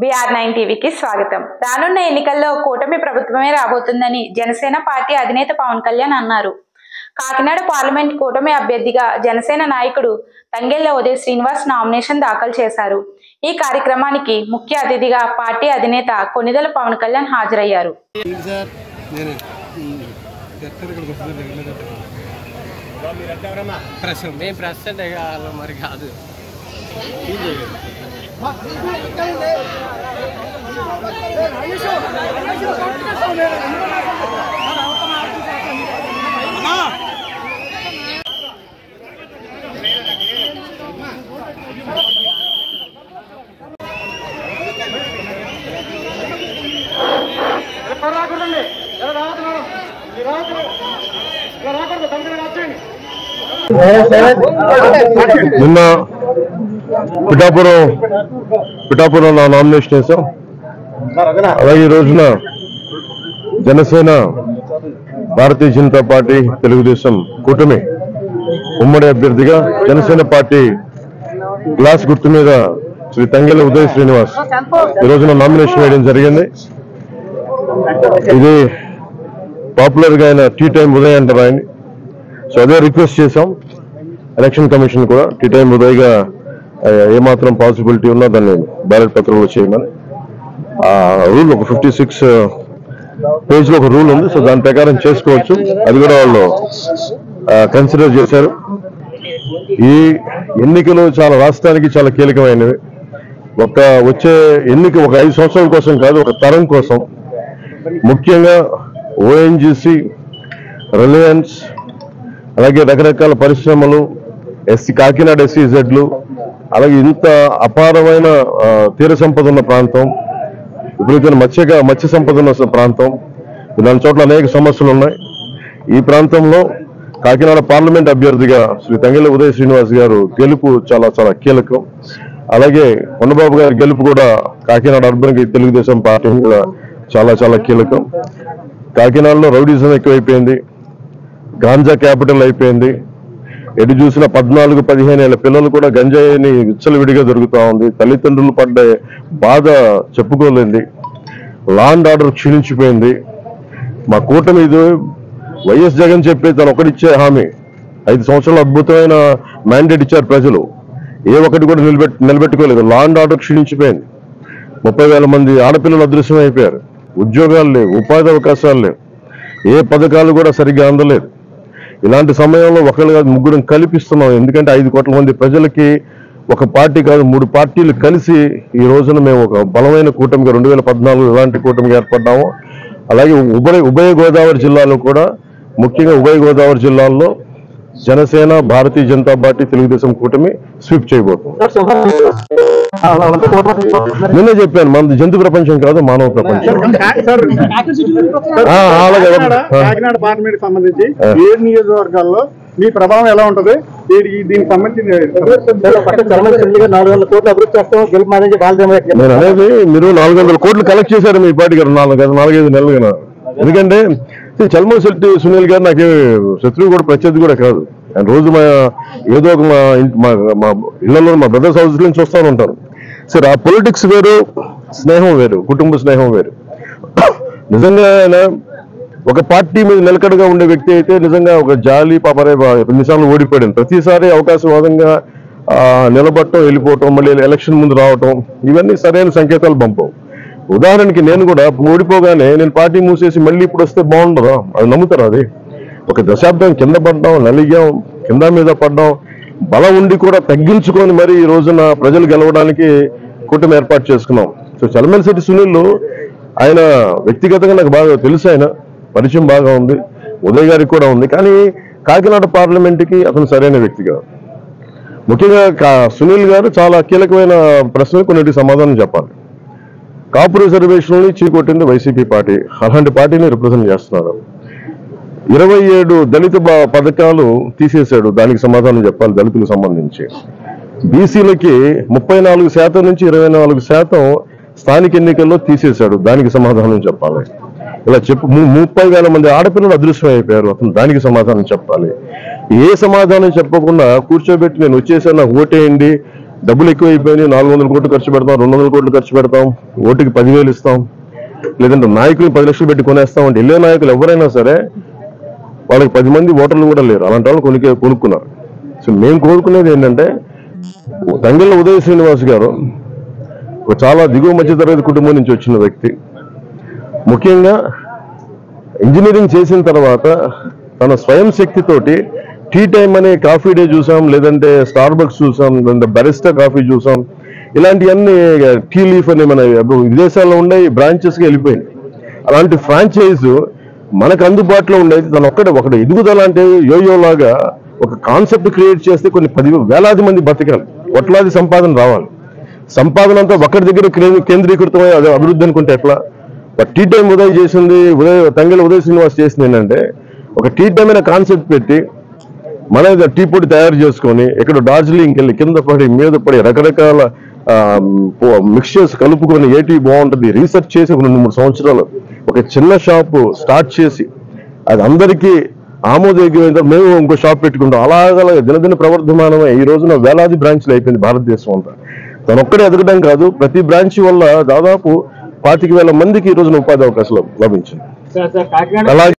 BR9 టీవీకి స్వాగతం. రానున్న ఎన్నికల్లో కూటమి ప్రభుత్వమే రాబోతుందని జనసేన పార్టీ అధినేత పవన్ కళ్యాణ్ అన్నారు. కాకినాడ పార్లమెంట్ కూటమి అభ్యర్థిగా జనసేన నాయకుడు తంగెళ్ల ఉదయ్ శ్రీనివాస్ నామినేషన్ దాఖలు చేశారు. ఈ కార్యక్రమానికి ముఖ్య అతిథిగా పార్టీ అధినేత కొనిదెల పవన్ కళ్యాణ్ హాజరయ్యారు. నిన్న పిఠాపురం నామినేషన్ వేసాం. అలాగే ఈ రోజున జనసేన, భారతీయ జనతా పార్టీ, తెలుగుదేశం కూటమి ఉమ్మడి అభ్యర్థిగా జనసేన పార్టీ గ్లాస్ గుర్తు మీద శ్రీ తంగెళ్ల ఉదయ్ శ్రీనివాస్ ఈ రోజున నామినేషన్ వేయడం జరిగింది. ఇది పాపులర్ గా ఆయన టీ టైం ఉదయ్ అంటారు ఆయన. సో అదే రిక్వెస్ట్ చేశాం ఎలక్షన్ కమిషన్ కూడా, టీ టైం ఉదయ్ గా ఏమాత్రం పాసిబిలిటీ ఉన్నా దాన్ని బ్యాలెట్ పత్రంలో చేయమని. ఆ రూల్ ఒక 56 పేజ్ లో ఒక రూల్ ఉంది. సో దాని ప్రకారం చేసుకోవచ్చు. అది కూడా వాళ్ళు కన్సిడర్ చేశారు. ఈ ఎన్నికలు చాలా రాష్ట్రానికి చాలా కీలకమైనవి. వచ్చే ఎన్నిక ఒక 5 సంవత్సరాల కోసం కాదు, ఒక తరం కోసం. ముఖ్యంగా ఓఎన్జీసీ, రిలయన్స్, అలాగే రకరకాల పరిశ్రమలు, కాకినాడ SEZలు, అలాగే ఇంత అపారమైన తీర సంపద ఉన్న ప్రాంతం, విపరీతమైన మత్స్య సంపద ఉన్న ప్రాంతం, ఇలాంటి చోట్ల అనేక సమస్యలు ఉన్నాయి. ఈ ప్రాంతంలో కాకినాడ పార్లమెంట్ అభ్యర్థిగా శ్రీ తంగెళ్ల ఉదయ్ శ్రీనివాస్ గారు గెలుపు చాలా చాలా కీలకం. అలాగే కొండబాబు గారి గెలుపు కూడా కాకినాడ అర్బన్ కి తెలుగుదేశం పార్టీ కూడా చాలా చాలా కీలకం. కాకినాడలో రౌడీజం ఎక్కువైపోయింది, గాంజా క్యాపిటల్ అయిపోయింది. ఎటు చూసిన 14-15 ఏళ్ల పిల్లలు కూడా గంజాయిని విచ్చలవిడిగా దొరుకుతా ఉంది. తల్లిదండ్రులు పడ్డ బాధ చెప్పుకోలేంది. Law and order క్షీణించిపోయింది. మా కూటమి ఇది వైఎస్ జగన్ చెప్పి తను ఒకటిచ్చే హామీ, 5 సంవత్సరాలు అద్భుతమైన మ్యాండేట్ ఇచ్చారు ప్రజలు. ఏ ఒక్కటి కూడా నిలబెట్టుకోలేదు. Law and order క్షీణించిపోయింది. 30,000 మంది ఆడపిల్లలు అదృశ్యం అయిపోయారు. ఉద్యోగాలు లేవు, ఉపాధి అవకాశాలు లేవు, ఏ పథకాలు కూడా సరిగ్గా అందలేదు. ఇలాంటి సమయంలో ఒకళ్ళు కాదు, ముగ్గురం కల్పిస్తున్నాం. ఎందుకంటే 5 కోట్ల మంది ప్రజలకి ఒక పార్టీ కాదు, 3 పార్టీలు కలిసి ఈ రోజున మేము ఒక బలమైన కూటమిగా 2014 ఇలాంటి కూటమిగా ఏర్పడ్డాము. అలాగే ఉభయ గోదావరి జిల్లాలో కూడా, ముఖ్యంగా ఉభయ గోదావరి జిల్లాల్లో జనసేన, భారతీయ జనతా పార్టీ, తెలుగుదేశం కూటమి స్వీప్ చేయబోతుంది. నిన్నే చెప్పాను, మన జంతు ప్రపంచం కాదు, మానవ ప్రపంచం. కాకినాడ పార్లమెంట్ సంబంధించి 7 నియోజకవర్గాల్లో మీ ప్రభావం ఎలా ఉంటుంది? దీనికి సంబంధించి 400 కోట్ల అభివృద్ధి చేస్తాం, గెలుపు నేను అనేది మీరు 400 కోట్లు కలెక్ట్ చేశారు మీ పార్టీ గారు 4-5 నెలలుగా. ఎందుకంటే చల్మశెట్టి సునీల్ గారు నాకు శత్రువు కూడా, ప్రత్యర్థి కూడా కాదు. ఆయన రోజు ఏదో ఒక మా ఇళ్లలో మా బ్రదర్స్ హౌస్ నుంచి వస్తూ ఉంటారు. సరే, ఆ పొలిటిక్స్ వేరు, స్నేహం వేరు, కుటుంబ స్నేహం వేరు. నిజంగా ఆయన ఒక పార్టీ మీద నిలకడగా ఉండే వ్యక్తి అయితే నిజంగా ఒక జాలి పాపరే నిమిషాలు ఓడిపోయాడు. ప్రతిసారి అవకాశవాదంగా నిలబడటం, వెళ్ళిపోవటం, మళ్ళీ ఎలక్షన్ ముందు రావటం, ఇవన్నీ సరైన సంకేతాలు పంపవు. ఉదాహరణకి నేను కూడా ఓడిపోగానే నేను పార్టీ మూసేసి మళ్ళీ ఇప్పుడు వస్తే బాగుండదా? అది నమ్ముతారు? అది ఒక దశాబ్దం కింద పడ్డాం, నలిగాం, కింద మీద పడ్డాం, బలం ఉండి కూడా తగ్గించుకొని మరి ఈ రోజున ప్రజలు గెలవడానికి కూటమి ఏర్పాటు చేసుకున్నాం. సో చలమలశెట్టి సునీల్ ఆయన వ్యక్తిగతంగా నాకు బాగా తెలుసు, ఆయన పరిచయం బాగా ఉంది, ఉదయ్ గారికి కూడా ఉంది. కానీ కాకినాడ పార్లమెంట్కి అతను సరైన వ్యక్తి కాదు. ముఖ్యంగా సునీల్ గారు చాలా కీలకమైన ప్రశ్నలు కొన్నిటికి సమాధానం చెప్పాలి. కాపు రిజర్వేషన్లని చీకొట్టింది వైసీపీ పార్టీ. అలాంటి పార్టీని రిప్రజెంట్ చేస్తున్నారు. 27 దళిత పథకాలు తీసేశాడు, దానికి సమాధానం చెప్పాలి. దళితులకు సంబంధించి బీసీలకి 34% నుంచి 24% స్థానిక ఎన్నికల్లో తీసేశాడు, దానికి సమాధానం చెప్పాలి. ఇలా 30,000 మంది ఆడపిల్లలు అదృశ్యం అయిపోయారు, అతను దానికి సమాధానం చెప్పాలి. ఏ సమాధానం చెప్పకుండా కూర్చోబెట్టి నేను వచ్చేసాను, నాకు ఓటేయండి, డబ్బులు ఎక్కువైపోయినాయి, 400 కోట్లు ఖర్చు పెడతాం, 200 కోట్లు ఖర్చు పెడతాం, ఓటుకి 10,000 ఇస్తాం, లేదంటే నాయకులు 10 లక్షలు పెట్టి కొనేస్తాం అంటే వెళ్ళే నాయకులు ఎవరైనా సరే వాళ్ళకి 10 మంది ఓటర్లు కూడా లేరు, అలాంటి వాళ్ళు కొనుక్కున్నారు. సో మేము కోరుకునేది ఏంటంటే తంగెళ్ళ ఉదయ శ్రీనివాస్ గారు ఒక చాలా దిగువ మధ్యతరగతి కుటుంబం నుంచి వచ్చిన వ్యక్తి. ముఖ్యంగా ఇంజనీరింగ్ చేసిన తర్వాత తన స్వయం శక్తితోటి టీ టైమ్ అనే కాఫీ డే చూసాం, లేదంటే స్టార్ బక్స్ చూసాం, లేదంటే బరిస్టా కాఫీ చూసాం, ఇలాంటివన్నీ టీ లీఫ్ అనే మన విదేశాల్లో ఉండే బ్రాంచెస్కి వెళ్ళిపోయింది. అలాంటి ఫ్రాంచైజ్ మనకు అందుబాటులో ఉండేది తను ఒకటి ఎదుగుదల అంటే యోయోలాగా ఒక కాన్సెప్ట్ క్రియేట్ చేస్తే కొన్ని 10,000 మంది బతకాలి, కోట్లాది సంపాదన రావాలి. సంపాదన అంతా ఒకరి దగ్గర కేంద్రీకృతమై అభివృద్ధి అనుకుంటే ఎట్లా? టీ టైం ఉదయ్ చేసింది, తంగెళ్ళ ఉదయ శ్రీనివాస్ చేసింది ఏంటంటే ఒక టీ టైం అనే కాన్సెప్ట్ పెట్టి మన టీ పొడి తయారు చేసుకొని ఇక్కడ డార్జిలింగ్కి వెళ్ళి కింద పడి మీద పడి రకరకాల మిక్స్చర్స్ కలుపుకొని ఏటీ బాగుంటుంది రీసెర్చ్ చేసి 2-3 సంవత్సరాలు ఒక చిన్న షాప్ స్టార్ట్ చేసి అది అందరికీ ఆమోదయోగ్యమైన మేము ఇంకో షాప్ పెట్టుకుంటాం. అలాగలా దినదిన ప్రవర్ధమానమై ఈ రోజున వేలాది బ్రాంచ్లు అయిపోయింది భారతదేశం అంతా. తనొక్కడే ఎదగడం కాదు, ప్రతి బ్రాంచ్ వల్ల దాదాపు 25,000 మందికి ఈ రోజున ఉపాధి అవకాశాలు లభించింది. అలాగే